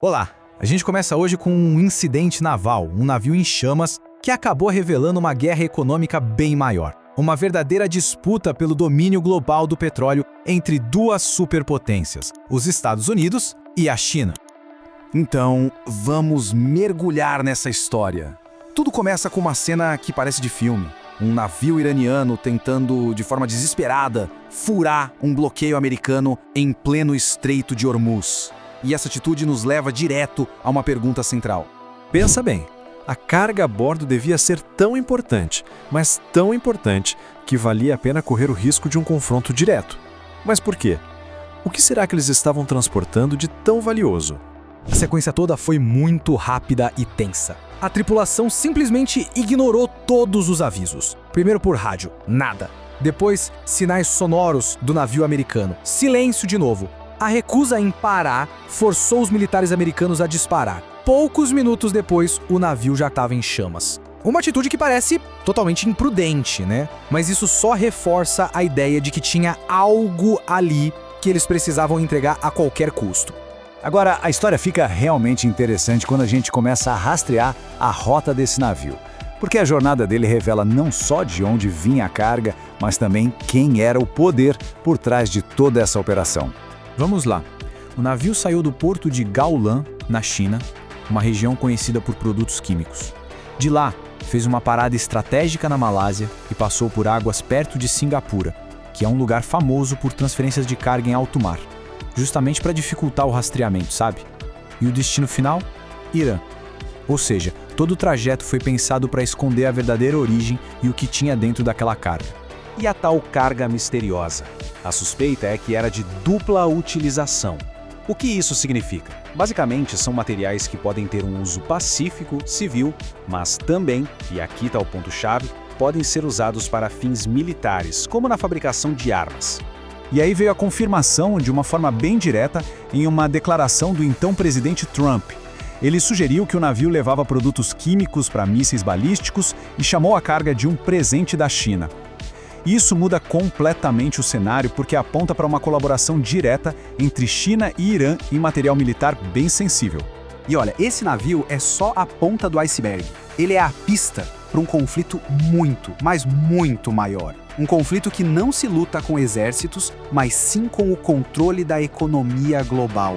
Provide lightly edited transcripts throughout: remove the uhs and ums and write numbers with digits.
Olá! A gente começa hoje com um incidente naval, um navio em chamas, que acabou revelando uma guerra econômica bem maior. Uma verdadeira disputa pelo domínio global do petróleo entre duas superpotências, os Estados Unidos e a China. Então, vamos mergulhar nessa história. Tudo começa com uma cena que parece de filme. Um navio iraniano tentando, de forma desesperada, furar um bloqueio americano em pleno Estreito de Hormuz. E essa atitude nos leva direto a uma pergunta central. Pensa bem, a carga a bordo devia ser tão importante, mas tão importante, que valia a pena correr o risco de um confronto direto. Mas por quê? O que será que eles estavam transportando de tão valioso? A sequência toda foi muito rápida e tensa. A tripulação simplesmente ignorou todos os avisos. Primeiro por rádio, nada. Depois, sinais sonoros do navio americano. Silêncio de novo. A recusa em parar forçou os militares americanos a disparar. Poucos minutos depois, o navio já estava em chamas. Uma atitude que parece totalmente imprudente, né? Mas isso só reforça a ideia de que tinha algo ali que eles precisavam entregar a qualquer custo. Agora, a história fica realmente interessante quando a gente começa a rastrear a rota desse navio. Porque a jornada dele revela não só de onde vinha a carga, mas também quem era o poder por trás de toda essa operação. Vamos lá. O navio saiu do porto de Gaolan, na China, uma região conhecida por produtos químicos. De lá, fez uma parada estratégica na Malásia e passou por águas perto de Singapura, que é um lugar famoso por transferências de carga em alto mar, justamente para dificultar o rastreamento, sabe? E o destino final? Irã. Ou seja, todo o trajeto foi pensado para esconder a verdadeira origem e o que tinha dentro daquela carga. E a tal carga misteriosa? A suspeita é que era de dupla utilização. O que isso significa? Basicamente, são materiais que podem ter um uso pacífico, civil, mas também, e aqui está o ponto-chave, podem ser usados para fins militares, como na fabricação de armas. E aí veio a confirmação de uma forma bem direta em uma declaração do então presidente Trump. Ele sugeriu que o navio levava produtos químicos para mísseis balísticos e chamou a carga de um presente da China. Isso muda completamente o cenário porque aponta para uma colaboração direta entre China e Irã em material militar bem sensível. E olha, esse navio é só a ponta do iceberg. Ele é a pista para um conflito muito, mas muito maior. Um conflito que não se luta com exércitos, mas sim com o controle da economia global.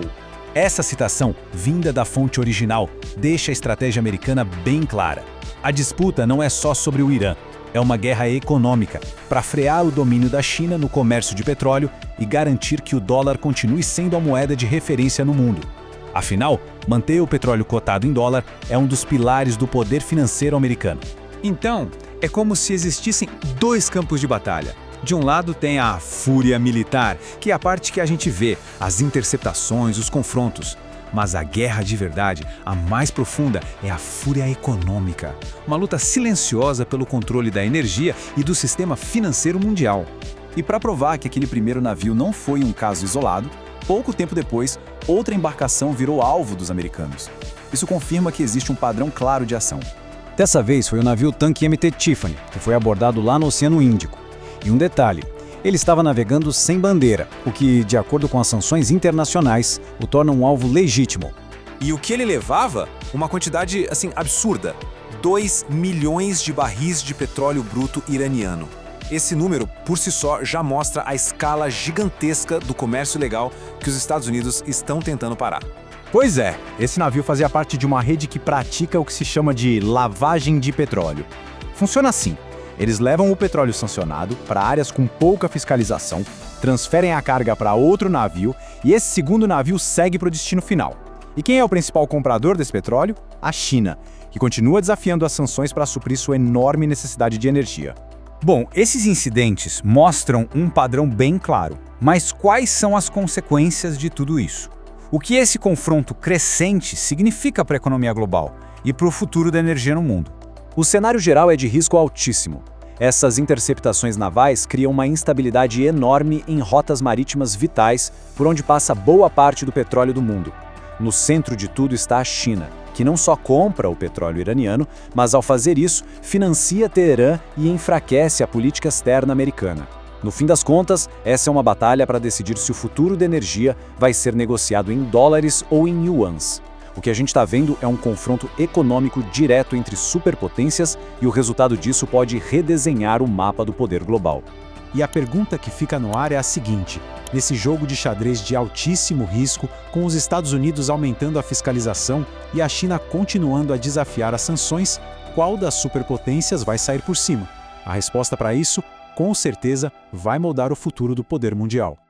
Essa citação, vinda da fonte original, deixa a estratégia americana bem clara. A disputa não é só sobre o Irã. É uma guerra econômica, para frear o domínio da China no comércio de petróleo e garantir que o dólar continue sendo a moeda de referência no mundo. Afinal, manter o petróleo cotado em dólar é um dos pilares do poder financeiro americano. Então, é como se existissem dois campos de batalha. De um lado tem a fúria militar, que é a parte que a gente vê, as interceptações, os confrontos. Mas a guerra de verdade, a mais profunda, é a fúria econômica. Uma luta silenciosa pelo controle da energia e do sistema financeiro mundial. E para provar que aquele primeiro navio não foi um caso isolado, pouco tempo depois, outra embarcação virou alvo dos americanos. Isso confirma que existe um padrão claro de ação. Dessa vez foi o navio tanque MT Tiffany, que foi abordado lá no Oceano Índico. E um detalhe, ele estava navegando sem bandeira, o que, de acordo com as sanções internacionais, o torna um alvo legítimo. E o que ele levava? Uma quantidade, absurda. 2 milhões de barris de petróleo bruto iraniano. Esse número, por si só, já mostra a escala gigantesca do comércio ilegal que os Estados Unidos estão tentando parar. Pois é, esse navio fazia parte de uma rede que pratica o que se chama de lavagem de petróleo. Funciona assim. Eles levam o petróleo sancionado para áreas com pouca fiscalização, transferem a carga para outro navio e esse segundo navio segue para o destino final. E quem é o principal comprador desse petróleo? A China, que continua desafiando as sanções para suprir sua enorme necessidade de energia. Bom, esses incidentes mostram um padrão bem claro. Mas quais são as consequências de tudo isso? O que esse confronto crescente significa para a economia global e para o futuro da energia no mundo? O cenário geral é de risco altíssimo. Essas interceptações navais criam uma instabilidade enorme em rotas marítimas vitais por onde passa boa parte do petróleo do mundo. No centro de tudo está a China, que não só compra o petróleo iraniano, mas ao fazer isso, financia Teherã e enfraquece a política externa americana. No fim das contas, essa é uma batalha para decidir se o futuro da energia vai ser negociado em dólares ou em yuans. O que a gente está vendo é um confronto econômico direto entre superpotências e o resultado disso pode redesenhar o mapa do poder global. E a pergunta que fica no ar é a seguinte: nesse jogo de xadrez de altíssimo risco, com os Estados Unidos aumentando a fiscalização e a China continuando a desafiar as sanções, qual das superpotências vai sair por cima? A resposta para isso, com certeza, vai moldar o futuro do poder mundial.